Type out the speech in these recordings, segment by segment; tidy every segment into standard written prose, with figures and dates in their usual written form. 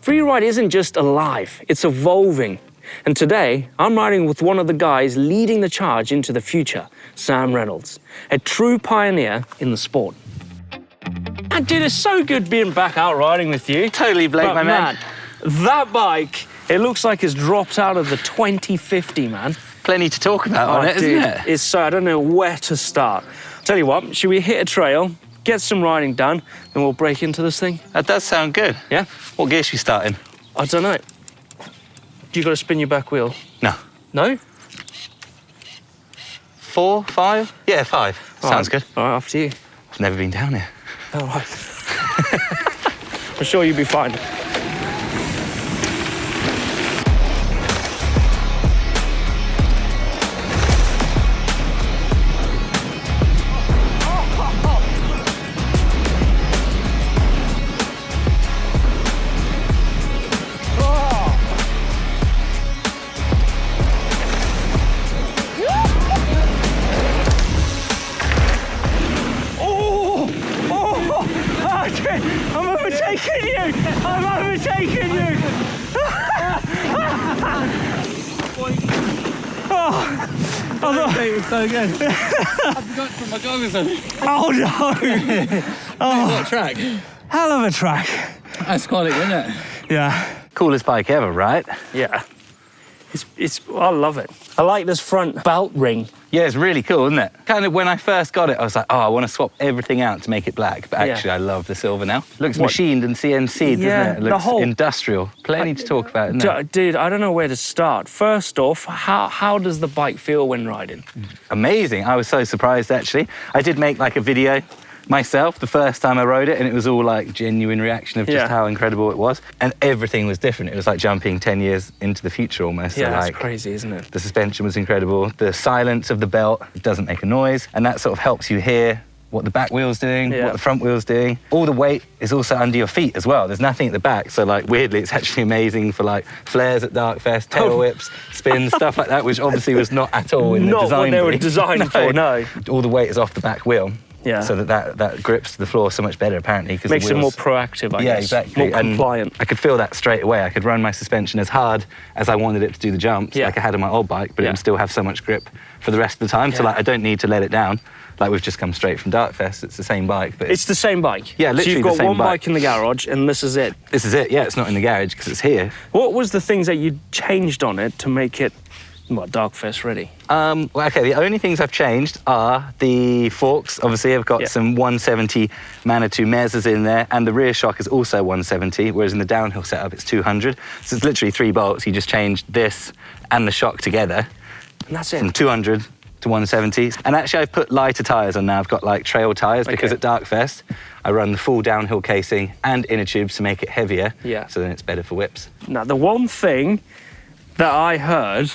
Freeride isn't just alive, it's evolving. And today, I'm riding with one of the guys leading the charge into the future, Sam Reynolds, a true pioneer in the sport. And dude, it's so good being back out riding with you. Totally, Blake, but my man. That bike, it looks like it's dropped out of the 2050, man. Plenty to talk about on it, dude, isn't it? It's so, I don't know where to start. Tell you what, should we hit a trail, get some riding done, then we'll break into this thing? That does sound good. Yeah? What gear should we start in? I don't know. Do you got to spin your back wheel? No. No? 4, 5? Yeah, 5. Sounds good. All right, after you. I've never been down here. All right. I'm sure you'll be fine. I'm overtaking you! I'm overtaking you! It was so good. I forgot to put my goggles on. Oh no! What a track. Hell of a track. That's quality, isn't it? Yeah. Coolest bike ever, right? Yeah. I love it. I like this front belt ring. Yeah, it's really cool, isn't it? Kind of when I first got it, I was like, oh, I want to swap everything out to make it black. But actually, I love the silver now. Looks machined and CNC'd, doesn't it? It looks industrial. Plenty to talk about, isn't it? Dude, I don't know where to start. First off, how does the bike feel when riding? Amazing. I was so surprised, actually. I did make like a video myself the first time I rode it, and it was all like genuine reaction of just how incredible it was. And everything was different. It was like jumping 10 years into the future almost. Yeah, so, that's like, crazy, isn't it? The suspension was incredible. The silence of the belt, it doesn't make a noise. And that sort of helps you hear what the back wheel's doing, what the front wheel's doing. All the weight is also under your feet as well. There's nothing at the back. So like weirdly, it's actually amazing for like flares at Darkfest, tail whips, spins, stuff like that, which obviously was not at all in the design. Not what they were designed for, no. All the weight is off the back wheel. Yeah. So that grips the floor so much better, apparently. Makes it more proactive, I guess. Yeah, exactly. More compliant. And I could feel that straight away. I could run my suspension as hard as I wanted it to do the jumps, like I had on my old bike, but it would still have so much grip for the rest of the time. So like, I don't need to let it down. Like, we've just come straight from Darkfest. It's the same bike, but it's the same bike. Yeah, literally so you've got the same one bike in the garage, and this is it. This is it. Yeah, it's not in the garage because it's here. What was the things that you changed on it to make it, Darkfest ready? Well, okay, the only things I've changed are the forks. Obviously, I've got some 170 Manitou Mezzas in there, and the rear shock is also 170, whereas in the downhill setup, it's 200. So it's literally 3 bolts. You just change this and the shock together. And that's it. From 200 to 170. And actually, I've put lighter tyres on now. I've got like trail tyres because at Darkfest, I run the full downhill casing and inner tubes to make it heavier. Yeah. So then it's better for whips. Now, the one thing that I heard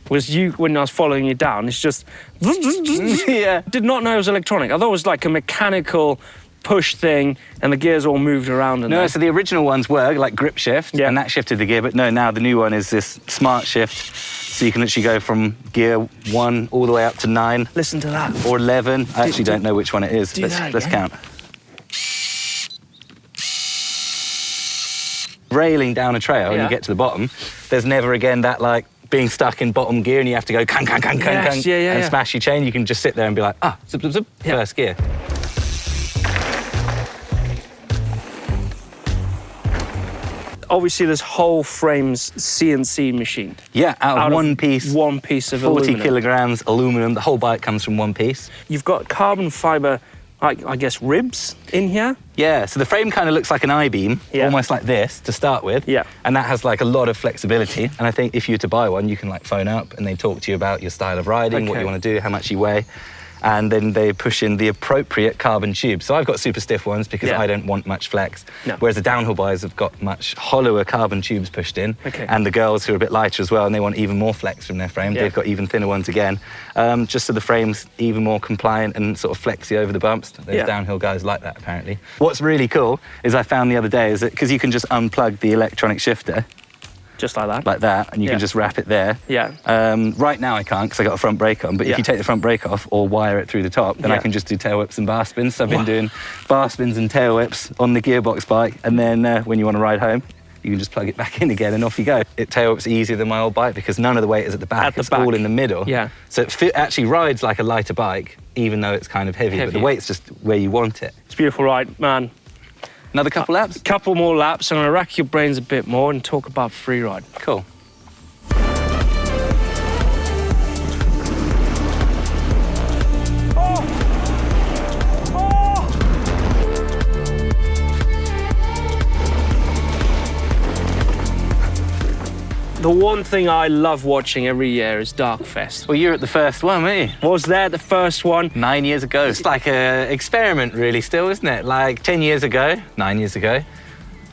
was you, when I was following you down, it's just... Yeah. Did not know it was electronic. I thought it was like a mechanical push thing and the gears all moved around. No, so the original ones were like grip shift and that shifted the gear, but no, now the new one is this smart shift. So you can literally go from gear 1 all the way up to 9. Listen to that. Or 11. I actually don't know which one it is. Let's count. Railing down a trail and you get to the bottom, there's never again that like being stuck in bottom gear and you have to go kang, kang, kang, kang, kang, and smash your chain. You can just sit there and be like, zip, zip, zip, first gear. Obviously, this whole frame's CNC machine. Yeah, out of one piece. One piece of 40 aluminum. kilograms aluminum. The whole bike comes from one piece. You've got carbon fiber, I guess, ribs in here. Yeah, so the frame kind of looks like an I-beam, almost like this to start with. Yeah. And that has like a lot of flexibility. And I think if you were to buy one, you can like phone up and they talk to you about your style of riding, what you want to do, how much you weigh. And then they push in the appropriate carbon tubes. So I've got super stiff ones because I don't want much flex. No. Whereas the downhill buyers have got much hollower carbon tubes pushed in. Okay. And the girls who are a bit lighter as well, and they want even more flex from their frame, they've got even thinner ones again. Just so the frame's even more compliant and sort of flexy over the bumps. Those downhill guys like that, apparently. What's really cool is I found the other day is that because you can just unplug the electronic shifter, just like that? Like that, and you can just wrap it there. Yeah. Right now I can't because I got a front brake on, but if you take the front brake off or wire it through the top, then I can just do tail whips and bar spins. So I've been doing bar spins and tail whips on the gearbox bike, and then when you want to ride home, you can just plug it back in again and off you go. It tail whips easier than my old bike because none of the weight is at the back. It's all in the middle. Yeah. So it actually rides like a lighter bike, even though it's kind of heavy. But the weight's just where you want it. It's a beautiful ride, man. Another couple laps? Couple more laps. I'm going to rack your brains a bit more and talk about Freeride. Cool. The one thing I love watching every year is Darkfest. Well, you were at the first one, weren't you? Was there the first one? 9 years ago. It's like an experiment, really, still, isn't it? Like 10 years ago, 9 years ago,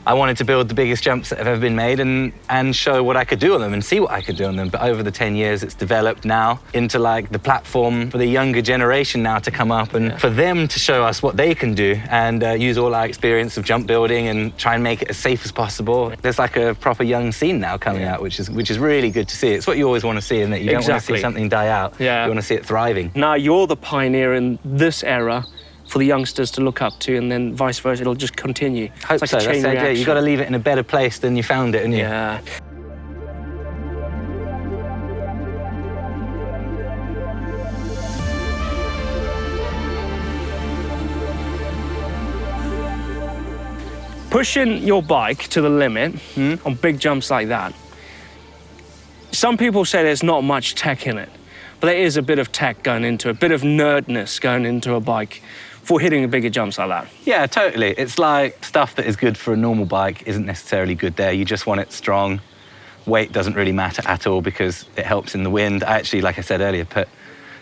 I wanted to build the biggest jumps that have ever been made and show what I could do on them and see what I could do on them. But over the 10 years, it's developed now into like the platform for the younger generation now to come up and for them to show us what they can do and use all our experience of jump building and try and make it as safe as possible. There's like a proper young scene now coming out, which is really good to see. It's what you always want to see, isn't it? You don't want to see something die out. Yeah. You want to see it thriving. Now you're the pioneer in this era for the youngsters to look up to, and then vice versa, it'll just continue. Hope so, that's the idea. You've got to leave it in a better place than you found it, haven't you? Yeah. Pushing your bike to the limit on big jumps like that, some people say there's not much tech in it, but there is a bit of tech going into it, a bit of nerdness going into a bike for hitting bigger jumps like that. Yeah, totally. It's like stuff that is good for a normal bike isn't necessarily good there. You just want it strong. Weight doesn't really matter at all because it helps in the wind. I actually, like I said earlier, put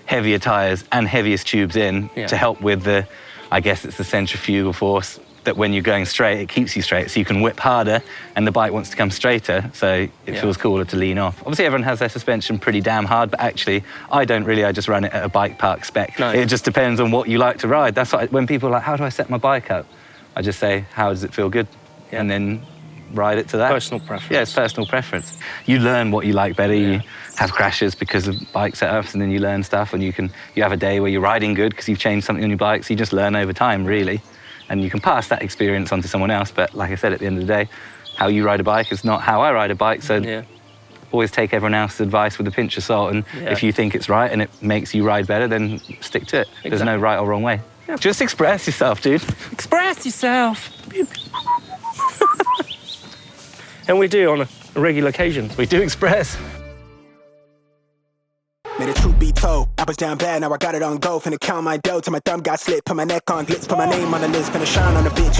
heavier tyres and heaviest tubes in to help with the, I guess it's the centrifugal force, that when you're going straight, it keeps you straight. So you can whip harder and the bike wants to come straighter, so it feels cooler to lean off. Obviously, everyone has their suspension pretty damn hard, but actually, I don't really, I just run it at a bike park spec. No. It just depends on what you like to ride. That's what when people are like, how do I set my bike up? I just say, how does it feel good? And then ride it to that. Personal preference. Yeah, it's personal preference. You learn what you like better. You have crashes because of bike setups, and then you learn stuff, and you have a day where you're riding good because you've changed something on your bike, so you just learn over time, really. And you can pass that experience on to someone else, but like I said, at the end of the day, how you ride a bike is not how I ride a bike, so always take everyone else's advice with a pinch of salt, and if you think it's right and it makes you ride better, then stick to it. Exactly. There's no right or wrong way. Yeah. Just express yourself, dude. Express yourself. And we do on regular occasions. We do express. May the truth be told, I was down bad, now I got it on go. Finna count my dough till my thumb got slit. Put my neck on glitz, put my name on the list. Finna shine on the bitch,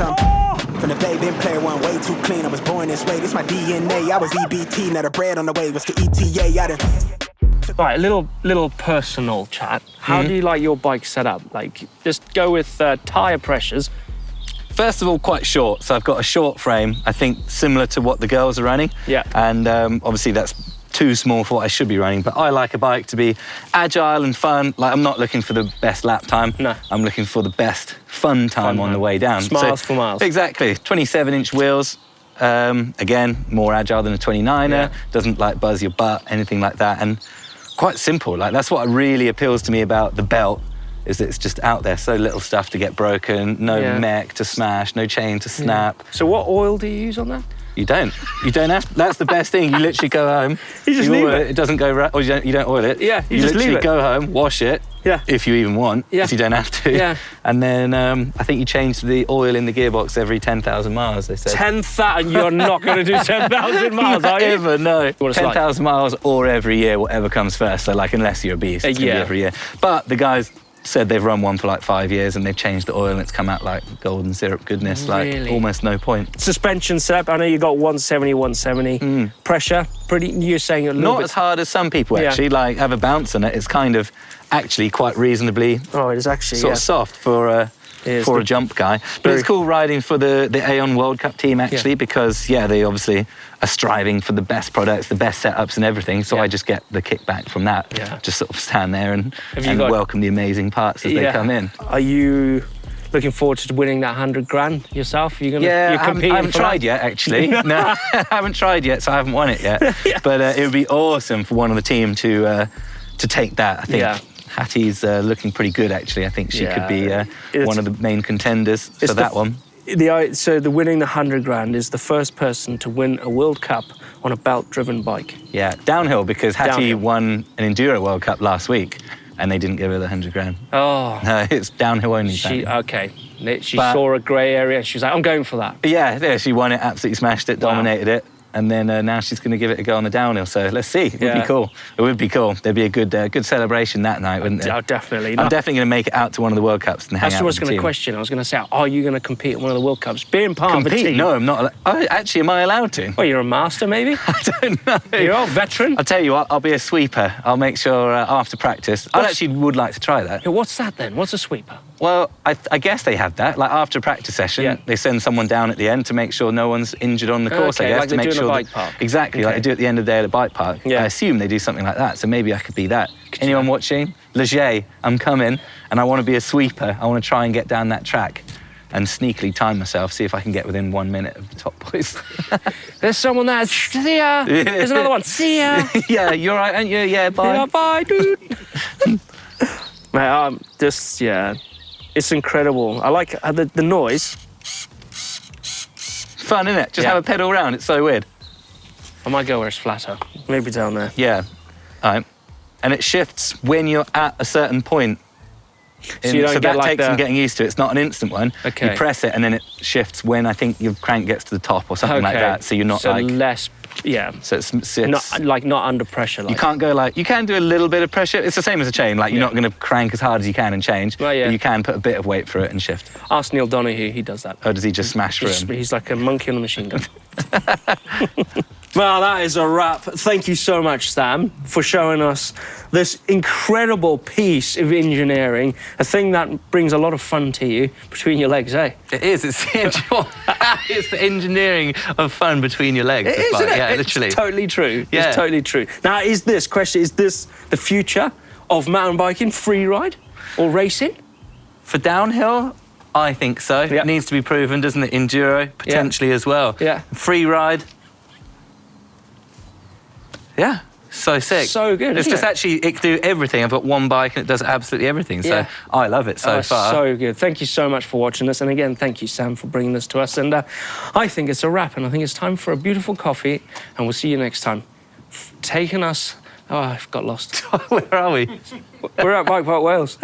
from the bay, been player one, way too clean. I was born this way, this my DNA. I was EBT, now the bread on the way was to ETA. I done... Right, a little personal chat. How do you like your bike set up? Like, just go with tyre pressures. First of all, quite short. So I've got a short frame, I think similar to what the girls are running. Yeah. And obviously that's too small for what I should be running, but I like a bike to be agile and fun. Like, I'm not looking for the best lap time. No. I'm looking for the best fun time on the way down. Miles for miles. Exactly. 27-inch wheels. Again, more agile than a 29er. Yeah. Doesn't like buzz your butt, anything like that. And quite simple. Like, that's what really appeals to me about the belt, is that it's just out there. So little stuff to get broken, no mech to smash, no chain to snap. So what oil do you use on that? You don't have to. That's the best thing. You literally go home. You just leave it. It doesn't go right, or you don't oil it. Yeah, you just leave it. You literally go home, wash it. Yeah. If you even want. Yeah. If you don't have to. Yeah. And then I think you change the oil in the gearbox every 10,000 miles. They said. 10,000. You're not going to do 10,000 miles, are you? Ever, no. 10,000 miles or every year, whatever comes first. So like, unless you're a beast, it's gonna be every year. But the guys said they've run one for like 5 years and they've changed the oil and it's come out like golden syrup goodness, like almost no point. Suspension setup, I know you got 170. Pressure, you're saying a little not bit... as hard as some people actually, like have a bounce on it. It's kind of actually quite reasonably it is actually sort of soft for a jump guy. But it's cool riding for the SEON World Cup team actually, because they obviously are striving for the best products, the best setups and everything. So I just get the kickback from that. Yeah. Just sort of stand there and welcome the amazing parts as they come in. Are you looking forward to winning that 100 grand yourself? You're I haven't tried yet actually. No, I haven't tried yet, so I haven't won it yet. But it would be awesome for one of the team to take that. I think Hattie's looking pretty good actually. I think she could be one of the main contenders for that one. So the winning the 100 grand is the first person to win a World Cup on a belt-driven bike. Yeah, downhill, because Hattie won an Enduro World Cup last week and they didn't give her the 100 grand. Oh. No, it's downhill only. Okay. She saw a grey area. She was like, I'm going for that. Yeah, she won it, absolutely smashed it, dominated it. And then now she's going to give it a go on the downhill. So let's see. It would be cool. It would be cool. There'd be a good celebration that night, wouldn't there? Oh, definitely. I'm definitely going to make it out to one of the World Cups and hang out with the team. That's what I was going to question. I was going to say, are you going to compete in one of the World Cups? Being part of a team. No, I'm not. Actually, am I allowed to? Well, you're a master, maybe? I don't know. You're a veteran? I'll tell you what, I'll be a sweeper. I'll make sure after practice. I actually would like to try that. Yeah, what's that then? What's a sweeper? Well, I guess they have that. Like after a practice session, they send someone down at the end to make sure no one's injured on the course, I guess. Like to make sure in a bike park. Exactly, like they do at the end of the day at a bike park. Yeah. I assume they do something like that, so maybe I could be that. Anyone watching? Leger, I'm coming, and I want to be a sweeper. I want to try and get down that track and sneakily time myself, see if I can get within 1 minute of the top boys. There's someone there. See ya. There's another one. See ya. Yeah, you're right, aren't you? Yeah, bye. Yeah, bye, dude. Mate, it's incredible. I like the noise. Fun, isn't it? Just have a pedal round. It's so weird. I might go where it's flatter. Maybe down there. Yeah. All right. And it shifts when you're at a certain point. So that takes some getting used to. It's not an instant one. Okay. You press it and then it shifts when I think your crank gets to the top or something like that. So you're not less. Yeah. So it's not under pressure. You can't go you can do a little bit of pressure. It's the same as a chain. Like you're not going to crank as hard as you can and change. Well, yeah. But you can put a bit of weight through it and shift. Ask Neil Donahue. He does that. Or does he just smash through him? He's like a monkey on a machine gun. Well, that is a wrap. Thank you so much, Sam, for showing us this incredible piece of engineering, a thing that brings a lot of fun to you between your legs, eh? It is. It's the engineering of fun between your legs. It is, isn't it? Yeah, literally. It's totally true. Yeah. It's totally true. Now, is this the future of mountain biking, freeride or racing? For downhill, I think so. Yep. It needs to be proven, doesn't it? Enduro, potentially as well. Yeah. Freeride. Yeah, so sick. So good, It's isn't just it? actually, it can do everything. I've got one bike and it does absolutely everything. So I love it so far. So good. Thank you so much for watching this. And again, thank you, Sam, for bringing this to us. And I think it's a wrap. And I think it's time for a beautiful coffee. And we'll see you next time. Taking us... Oh, I've got lost. Where are we? We're at Bike Park Wales.